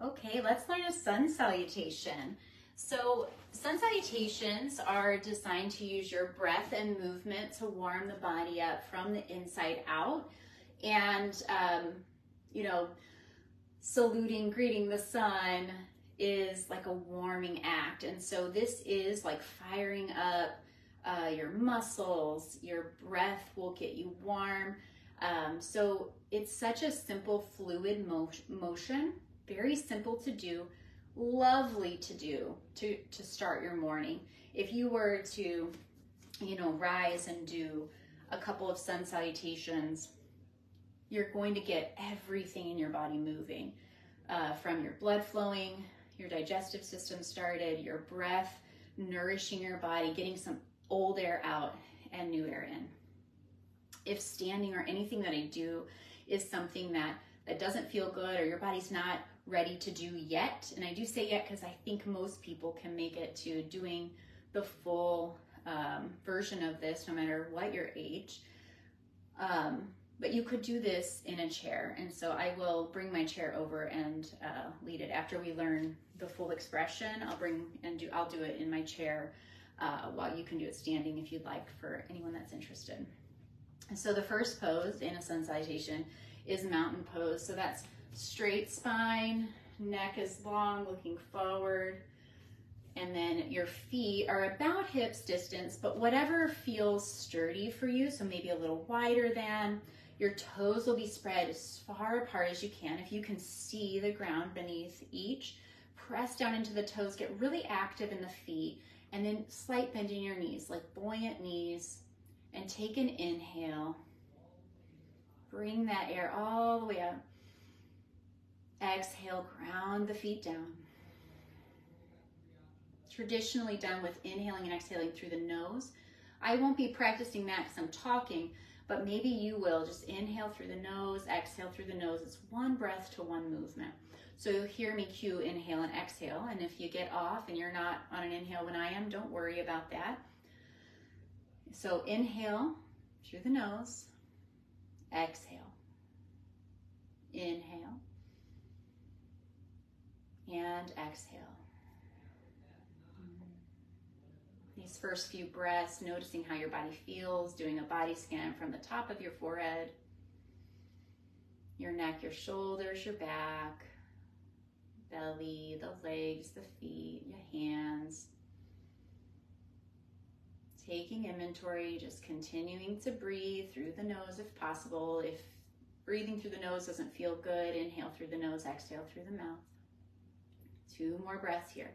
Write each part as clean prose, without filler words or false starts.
Okay, let's learn a sun salutation. So sun salutations are designed to use your breath and movement to warm the body up from the inside out. And, saluting, greeting the sun is like a warming act. And so this is like firing up your muscles, your breath will get you warm. So it's such a simple fluid motion, very simple to do, lovely to do to start your morning. If you were to, rise and do a couple of sun salutations, you're going to get everything in your body moving, from your blood flowing, your digestive system started, your breath nourishing your body, getting some old air out and new air in. If standing or anything that I do is something that doesn't feel good or your body's not ready to do yet, and I do say yet because I think most people can make it to doing the full version of this no matter what your age, but you could do this in a chair. And so I will bring my chair over and lead it. After we learn the full expression, I'll do it in my chair while you can do it standing if you'd like, for anyone that's interested. And so the first pose in a sun salutation is mountain pose. So that's straight spine, neck is long, looking forward, and then your feet are about hips distance, but whatever feels sturdy for you. So maybe a little wider than. Your toes will be spread as far apart as you can. If you can see the ground beneath each, press down into the toes, get really active in the feet, and then slight bend in your knees, like buoyant knees, and take an inhale. Bring that air all the way up. Exhale, ground the feet down. Traditionally done with inhaling and exhaling through the nose. I won't be practicing that because I'm talking, but maybe you will. Just inhale through the nose, exhale through the nose. It's one breath to one movement. So you'll hear me cue inhale and exhale. And if you get off and you're not on an inhale when I am, don't worry about that. So inhale through the nose, exhale, inhale, and exhale. These first few breaths, noticing how your body feels, doing a body scan from the top of your forehead, your neck, your shoulders, your back, belly, the legs, the feet, your hands. Taking inventory, just continuing to breathe through the nose if possible. If breathing through the nose doesn't feel good, inhale through the nose, exhale through the mouth. 2 more breaths here.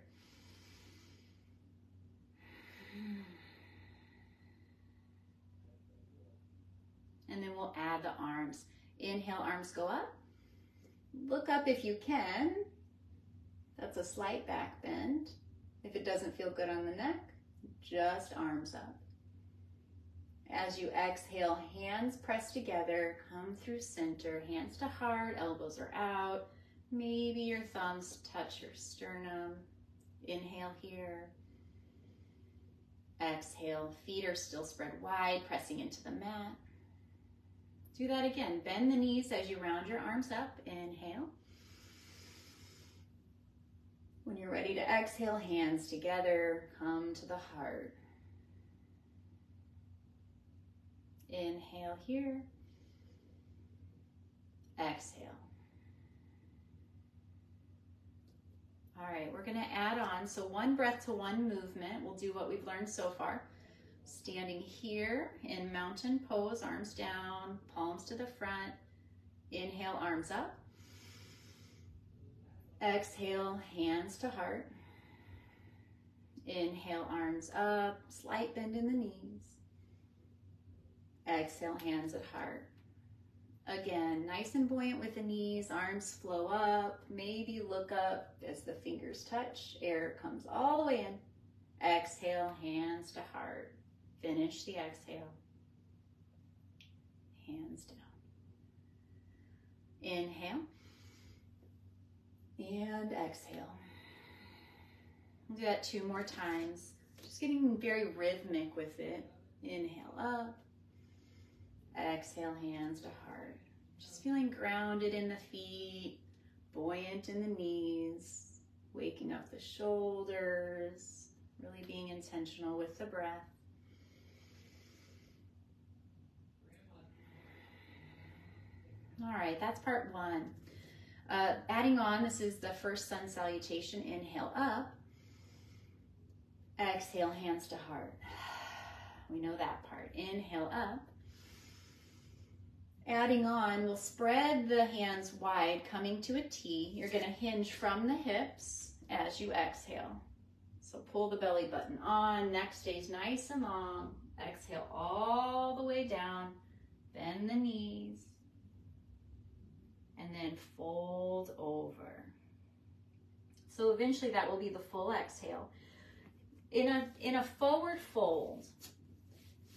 And then we'll add the arms. Inhale, arms go up. Look up if you can. That's a slight back bend. If it doesn't feel good on the neck, just arms up. As you exhale, hands press together, come through center, hands to heart, elbows are out. Maybe your thumbs touch your sternum. Inhale here. Exhale, feet are still spread wide, pressing into the mat. Do that again. Bend the knees as you round your arms up. Inhale. When you're ready to exhale, hands together, come to the heart. Inhale here. Exhale. All right, we're gonna add on, so 1 breath to 1 movement. We'll do what we've learned so far. Standing here in mountain pose, arms down, palms to the front. Inhale, arms up. Exhale, hands to heart. Inhale, arms up, slight bend in the knees. Exhale, hands at heart. Again, nice and buoyant with the knees, arms flow up, maybe look up as the fingers touch, air comes all the way in. Exhale, hands to heart. Finish the exhale. Hands down. Inhale. And exhale. We'll do that 2 more times. Just getting very rhythmic with it. Inhale up. Exhale, hands to heart. Just feeling grounded in the feet, buoyant movement in the knees, waking up the shoulders, really being intentional with the breath. All right, that's part one. Adding on, this is the first sun salutation. Inhale up. Exhale, hands to heart. We know that part. Inhale up. Adding on, we'll spread the hands wide, coming to a T. You're going to hinge from the hips as you exhale. So pull the belly button on, neck stays nice and long. Exhale all the way down, bend the knees, and then fold over. So eventually that will be the full exhale. In a forward fold,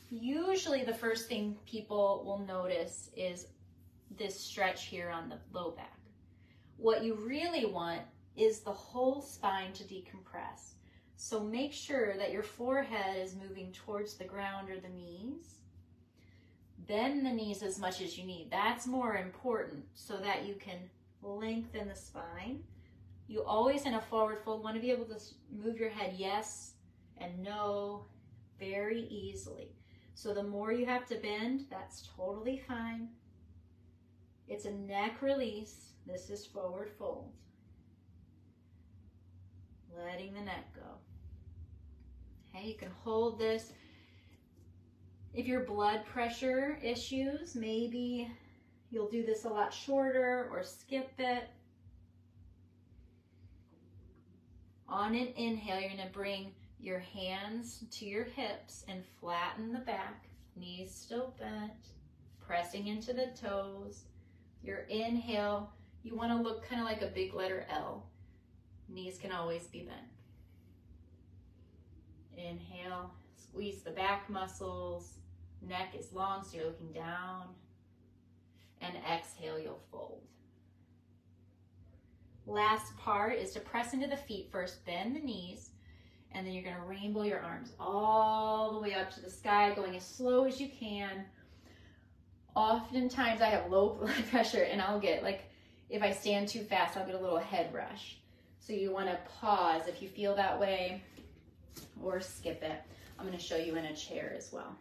usually the first thing people will notice is this stretch here on the low back. What you really want is the whole spine to decompress. So make sure that your forehead is moving towards the ground or the knees. Bend the knees as much as you need. That's more important so that you can lengthen the spine. You always, in a forward fold, want to be able to move your head yes and no very easily. So the more you have to bend, that's totally fine. It's a neck release. This is forward fold. Letting the neck go. Okay, you can hold this. If your blood pressure issues, maybe you'll do this a lot shorter or skip it. On an inhale, you're going to bring your hands to your hips and flatten the back, knees still bent, pressing into the toes. Your inhale, you want to look kind of like a big letter L. Knees can always be bent. Inhale, squeeze the back muscles, neck is long so you're looking down, and exhale, you'll fold. Last part is to press into the feet first, bend the knees, and then you're going to rainbow your arms all the way up to the sky, going as slow as you can. Oftentimes I have low blood pressure and I'll get, like, if I stand too fast, I'll get a little head rush. So you want to pause if you feel that way, or skip it. I'm going to show you in a chair as well.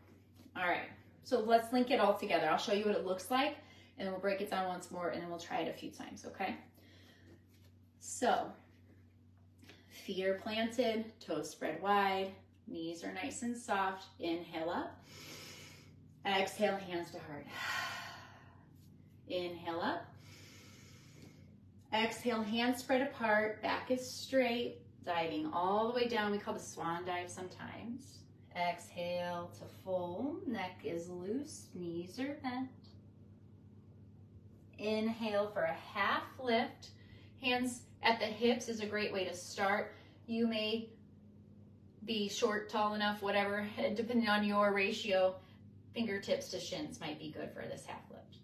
All right, so let's link it all together. I'll show you what it looks like, and then we'll break it down once more, and then we'll try it a few times, okay? So, feet are planted, toes spread wide, knees are nice and soft. Inhale up. Exhale, hands to heart. Inhale up. Exhale, hands spread apart, back is straight, diving all the way down. We call the swan dive sometimes. Exhale to fold, neck is loose, knees are bent. Inhale for a half lift. Hands at the hips is a great way to start. You may be short, tall enough, whatever, depending on your ratio. Fingertips to shins might be good for this half lift.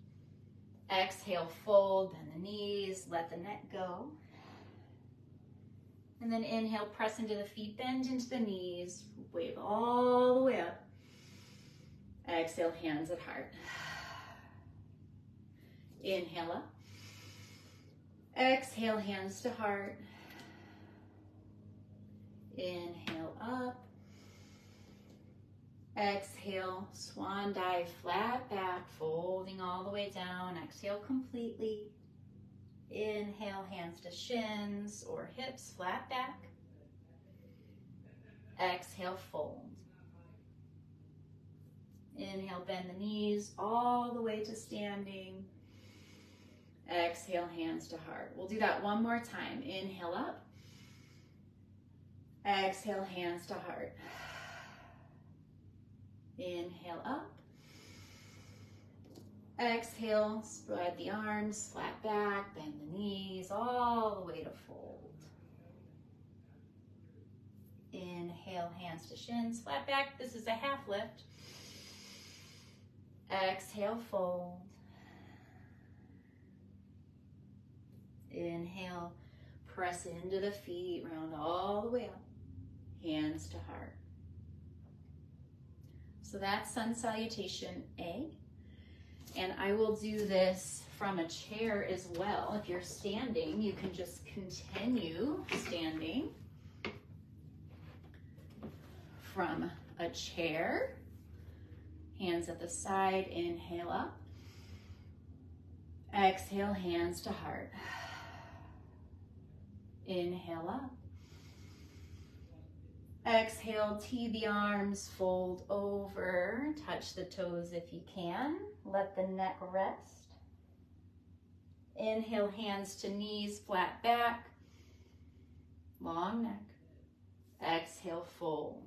Exhale, fold, bend the knees, let the neck go. And then inhale, press into the feet, bend into the knees, wave all the way up. Exhale, hands at heart. Inhale up. Exhale, hands to heart. Inhale up. Exhale, swan dive, flat back, folding all the way down. Exhale completely. Inhale, hands to shins or hips, flat back. Exhale, fold. Inhale, bend the knees all the way to standing. Exhale, hands to heart. We'll do that one more time. Inhale up. Exhale, hands to heart. Inhale up. Exhale, spread the arms, flat back, bend the knees all the way to fold. Inhale, hands to shins, flat back. This is a half lift. Exhale, fold. Inhale, press into the feet, round all the way up. Hands to heart. So that's sun salutation A. And I will do this from a chair as well. If you're standing, you can just continue standing from a chair. Hands at the side, inhale up. Exhale, hands to heart. Inhale up. Exhale, tee the arms, fold over, touch the toes if you can. Let the neck rest. Inhale, hands to knees, flat back, long neck. Exhale, fold.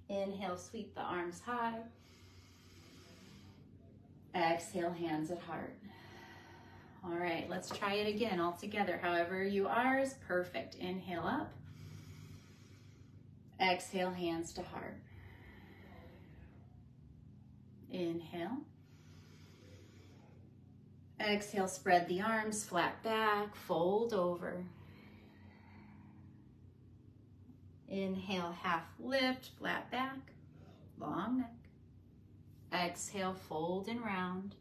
Inhale, sweep the arms high. Exhale, hands at heart. All right, let's try it again all together. However you are is perfect. Inhale up. Exhale, hands to heart. Inhale. Exhale, spread the arms, flat back, fold over. Inhale, half lift, flat back, long neck. Exhale, fold and round.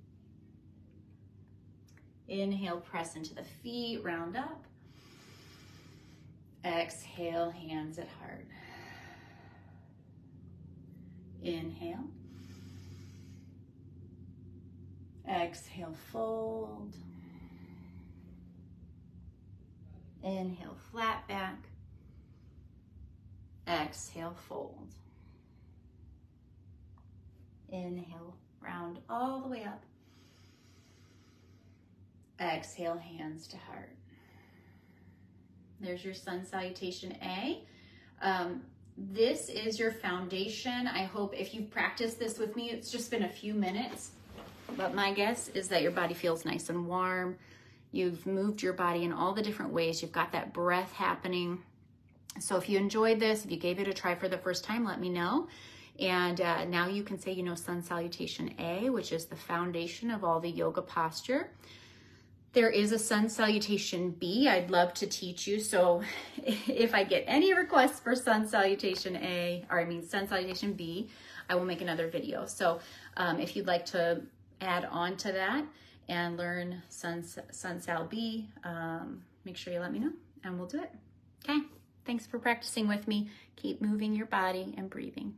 Inhale, press into the feet, round up. Exhale, hands at heart. Inhale. Exhale, fold. Inhale, flat back. Exhale, fold. Inhale, round all the way up. Exhale, hands to heart. There's your sun salutation A. This is your foundation. I hope if you've practiced this with me, it's just been a few minutes, but my guess is that your body feels nice and warm. You've moved your body in all the different ways. You've got that breath happening. So if you enjoyed this, if you gave it a try for the first time, let me know. And now you can say, sun salutation A, which is the foundation of all the yoga posture. There is a sun salutation B. I'd love to teach you. So if I get any requests for sun salutation A, sun salutation B, I will make another video. So if you'd like to add on to that and learn sun sal B, make sure you let me know and we'll do it. Okay. Thanks for practicing with me. Keep moving your body and breathing.